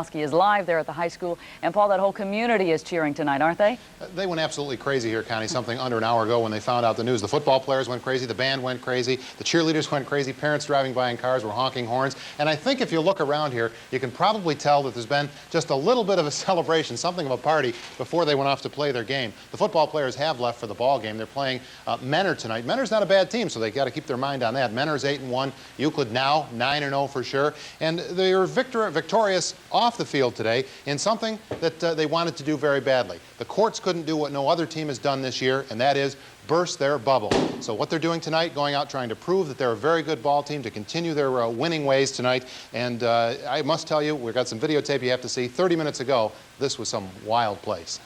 Is live there at the high school, and Paul, that whole community is cheering tonight, aren't they? They went absolutely crazy here, Connie, something under an hour ago when they found out the news. The football players went crazy, the band went crazy, the cheerleaders went crazy, parents driving by in cars were honking horns, and I think if you look around here, you can probably tell that there's been just a little bit of a celebration, something of a party, before they went off to play their game. The football players have left for the ball game. They're playing Mentor tonight. Mentor's not a bad team, so they got to keep their mind on that. Mentor's 8-1, Euclid now 9-0 for sure, and they are victorious off the field today in something that they wanted to do very badly. The courts couldn't do what no other team has done this year, and that is burst their bubble. So what they're doing tonight, going out trying to prove that they're a very good ball team, to continue their winning ways tonight. And I must tell you, we've got some videotape you have to see. 30 minutes ago, this was some wild place.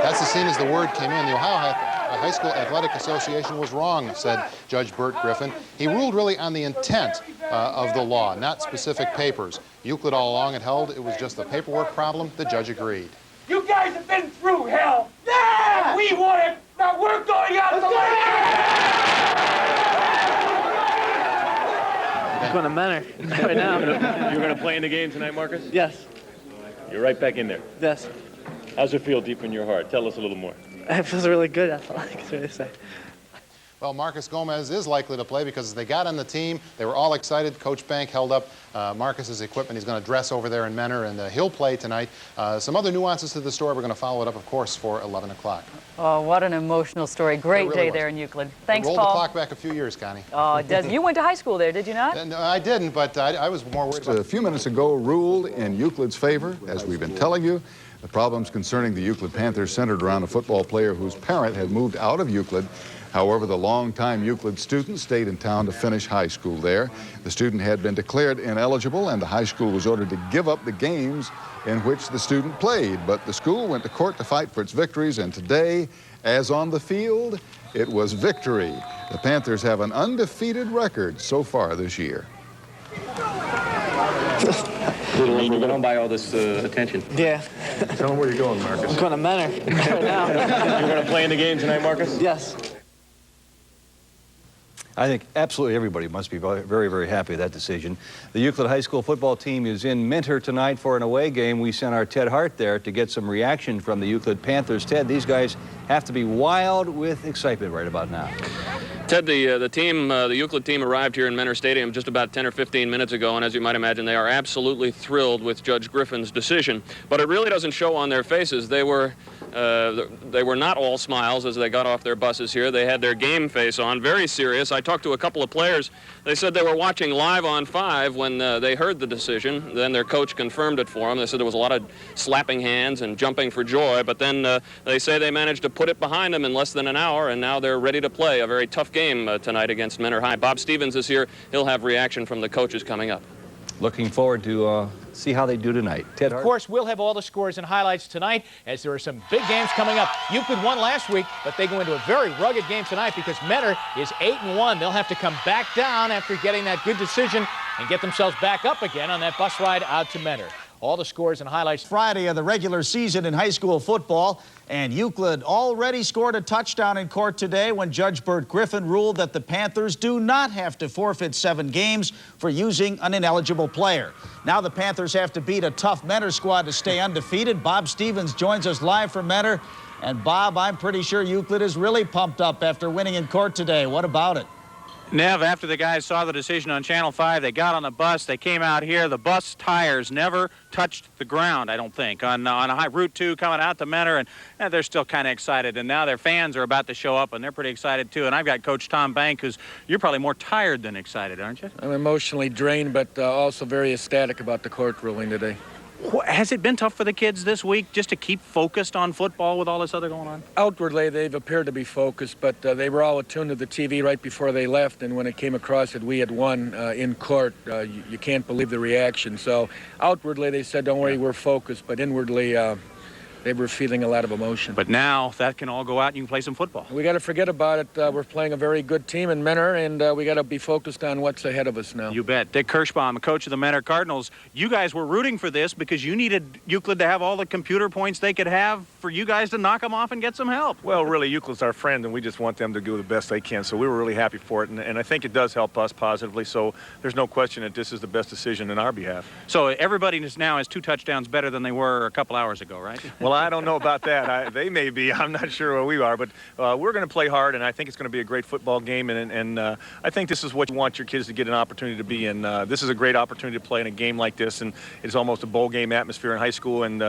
That's the scene as the word came in. The Ohio High School Athletic Association was wrong, said Judge Burt Griffin. He ruled really on the intent of the law, not specific papers. Euclid all along had held it was just the paperwork problem. The judge agreed. You guys have been through hell. Yeah! We want it. Now we're going out to I'm going to Mentor right now. You're going to play in the game tonight, Marcus? Yes. You're right back in there. Yes. How's it feel deep in your heart? Tell us a little more. It feels really good. That's all I can really say. Well, Marcus Gomez is likely to play because as they got on the team, they were all excited. Coach Bank held up Marcus's equipment. He's going to dress over there in Mentor, and he'll play tonight. Some other nuances to the story. We're going to follow it up, of course, for 11 o'clock. Oh, what an emotional story. Great day there in Euclid. Thanks, Paul. Roll the clock back a few years, Connie. Oh, it does. You went to high school there, did you not? No, I didn't, but I was more worried about a few minutes ago ruled in Euclid's favor, as we've been telling you. The problems concerning the Euclid Panthers centered around a football player whose parent had moved out of Euclid. However, the longtime Euclid student stayed in town to finish high school there. The student had been declared ineligible, and the high school was ordered to give up the games in which the student played. But the school went to court to fight for its victories, and today, as on the field, it was victory. The Panthers have an undefeated record so far this year. You're going by all this attention. Yeah. Tell them where you're going, Marcus. I'm going to Mentor right now. You're going to play in the game tonight, Marcus? Yes. I think absolutely everybody must be very, very happy with that decision. The Euclid High School football team is in Mentor tonight for an away game. We sent our Ted Hart there to get some reaction from the Euclid Panthers. Ted, these guys have to be wild with excitement right about now. Ted, the Euclid team arrived here in Mentor Stadium just about 10 or 15 minutes ago, and as you might imagine, they are absolutely thrilled with Judge Griffin's decision. But it really doesn't show on their faces. They were not all smiles as they got off their buses here. They had their game face on, very serious. I talked to a couple of players. They said they were watching live on 5 when they heard the decision. Then their coach confirmed it for them. They said there was a lot of slapping hands and jumping for joy, but then they say they managed to put it behind them in less than an hour, and now they're ready to play a very tough game tonight against Mentor High. Bob Stevens is here. He'll have reaction from the coaches coming up. Looking forward to see how they do tonight. Ted Hart. Of course, we'll have all the scores and highlights tonight as there are some big games coming up. Euclid won last week, but they go into a very rugged game tonight because Mentor is 8-1. They'll have to come back down after getting that good decision and get themselves back up again on that bus ride out to Mentor. All the scores and highlights Friday of the regular season in high school football, and Euclid already scored a touchdown in court today when Judge Burt Griffin ruled that the Panthers do not have to forfeit 7 games for using an ineligible player. Now the Panthers have to beat a tough Mentor squad to stay undefeated. Bob Stevens joins us live from Mentor. And Bob, I'm pretty sure Euclid is really pumped up after winning in court today. What about it? Nev, after the guys saw the decision on Channel 5, they got on the bus, they came out here. The bus tires never touched the ground, I don't think, on a high Route 2 coming out to Mentor, and they're still kind of excited. And now their fans are about to show up, and they're pretty excited, too. And I've got Coach Tom Bank, who's you're probably more tired than excited, aren't you? I'm emotionally drained, but also very ecstatic about the court ruling today. Has it been tough for the kids this week just to keep focused on football with all this other going on? Outwardly, they've appeared to be focused, but they were all attuned to the TV right before they left, and when it came across that we had won in court, you can't believe the reaction. So outwardly, they said, don't worry, we're focused, but inwardly, They were feeling a lot of emotion. But now that can all go out and you can play some football. We got to forget about it. We're playing a very good team in Mentor, and we got to be focused on what's ahead of us now. You bet. Dick Kirschbaum, coach of the Mentor Cardinals, you guys were rooting for this because you needed Euclid to have all the computer points they could have for you guys to knock them off and get some help. Well, really, Euclid's our friend, and we just want them to do the best they can. So we were really happy for it, and I think it does help us positively. So there's no question that this is the best decision in our behalf. So everybody now has 2 touchdowns better than they were a couple hours ago, right? Well, I don't know about that. They may be. I'm not sure where we are, but we're going to play hard, and I think it's going to be a great football game. And I think this is what you want your kids to get an opportunity to be in. This is a great opportunity to play in a game like this, and it's almost a bowl game atmosphere in high school, and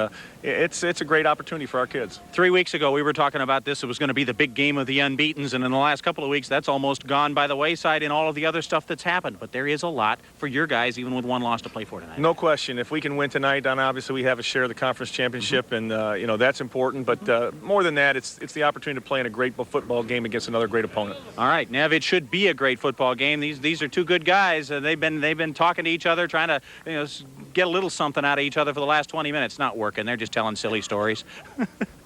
it's a great opportunity for our kids. 3 weeks ago, we were talking about this. It was going to be the big game of the unbeatens, and in the last couple of weeks, that's almost gone by the wayside in all of the other stuff that's happened. But there is a lot for your guys, even with 1 loss to play for tonight. No question. If we can win tonight, then obviously we have a share of the conference championship, and that's important. But more than that, it's the opportunity to play in a great football game against another great opponent. All right, Nev, it should be a great football game. These are 2 good guys. They've been talking to each other, trying to get a little something out of each other for the last 20 minutes. Not working. They're just telling silly stories.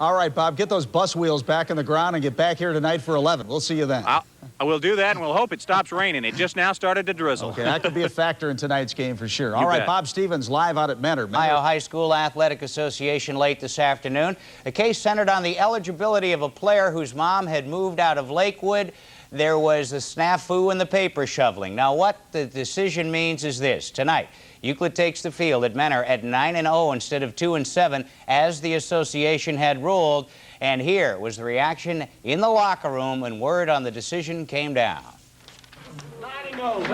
All right, Bob, get those bus wheels back in the ground and get back here tonight for 11. We'll see you then. I will do that, and we'll hope it stops raining. It just now started to drizzle. Okay, that could be a factor in tonight's game for sure. All You right, bet. Bob Stevens live out at Mentor. Ohio High School Athletic Association late this afternoon. A case centered on the eligibility of a player whose mom had moved out of Lakewood. There was a snafu in the paper shoveling. Now, what the decision means is this. Tonight, Euclid takes the field at Mentor at 9-0 instead of 2-7, as the association had ruled. And here was the reaction in the locker room when word on the decision came down. 9-0.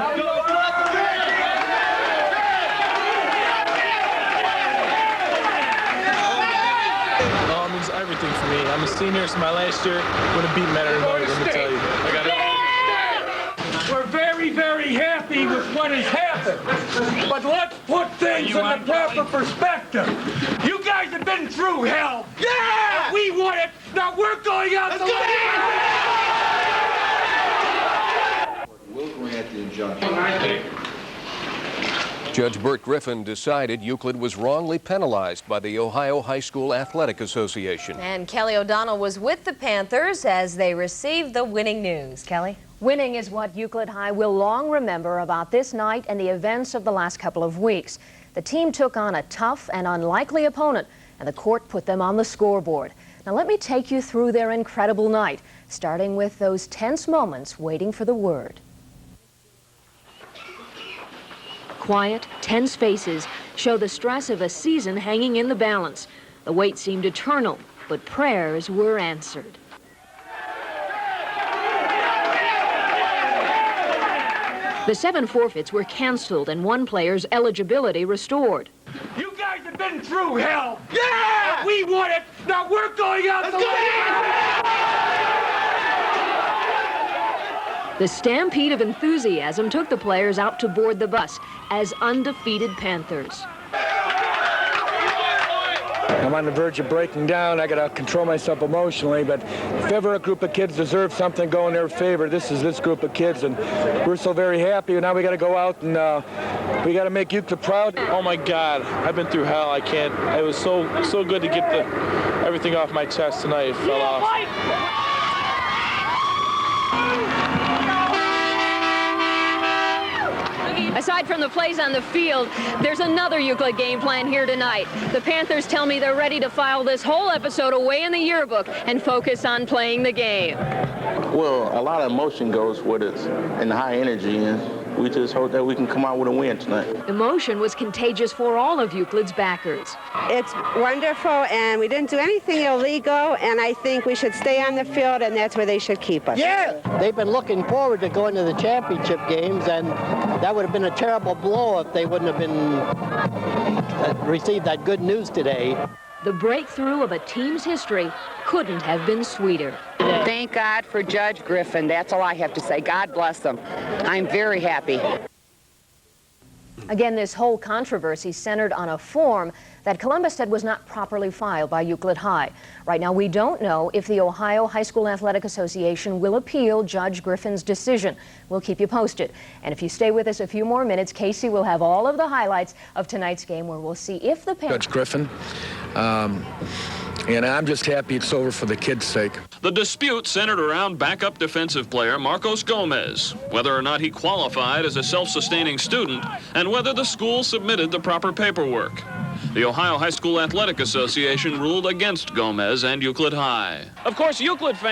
It means everything for me. I'm a senior. It's my last year. I'm going to beat Mentor tonight, let me tell you. I got it. We're very, very happy with what has happened. But let's put things in the proper perspective. You guys have been through hell. Yeah! We want it. Now we're going out to We'll grant the injunction. Judge Bert Griffin decided Euclid was wrongly penalized by the Ohio High School Athletic Association. And Kelly O'Donnell was with the Panthers as they received the winning news. Kelly? Winning is what Euclid High will long remember about this night and the events of the last couple of weeks. The team took on a tough and unlikely opponent, and the court put them on the scoreboard. Now let me take you through their incredible night, starting with those tense moments waiting for the word. Quiet, tense faces show the stress of a season hanging in the balance. The wait seemed eternal, but prayers were answered. The 7 forfeits were canceled and one player's eligibility restored. You guys have been through hell. Yeah! We want it. Now we're going out to The stampede of enthusiasm took the players out to board the bus as undefeated Panthers. I'm on the verge of breaking down. I got to control myself emotionally, but if ever a group of kids deserve something go in their favor, this is this group of kids, and we're so very happy. Now we got to go out and we got to make Euclid proud. Oh my God, I've been through hell. I can't. It was so good to get everything off my chest tonight. It fell off. Aside from the plays on the field, there's another Euclid game plan here tonight. The Panthers tell me they're ready to file this whole episode away in the yearbook and focus on playing the game. Well, a lot of emotion goes with it and high energy, and we just hope that we can come out with a win tonight. Emotion was contagious for all of Euclid's backers. It's wonderful, and we didn't do anything illegal, and I think we should stay on the field, and that's where they should keep us. Yeah! They've been looking forward to going to the championship games, and that would have been a terrible blow if they wouldn't have been received that good news today. The breakthrough of a team's history couldn't have been sweeter. Thank God for Judge Griffin. That's all I have to say. God bless them. I'm very happy. Again, this whole controversy centered on a form that Columbus said was not properly filed by Euclid High. Right now, we don't know if the Ohio High School Athletic Association will appeal Judge Griffin's decision. We'll keep you posted. And if you stay with us a few more minutes, Casey will have all of the highlights of tonight's game where we'll see if the Panthers... Judge Griffin, And I'm just happy it's over for the kids' sake. The dispute centered around backup defensive player Marcos Gomez, whether or not he qualified as a self-sustaining student, and whether the school submitted the proper paperwork. The Ohio High School Athletic Association ruled against Gomez and Euclid High. Of course, Euclid fans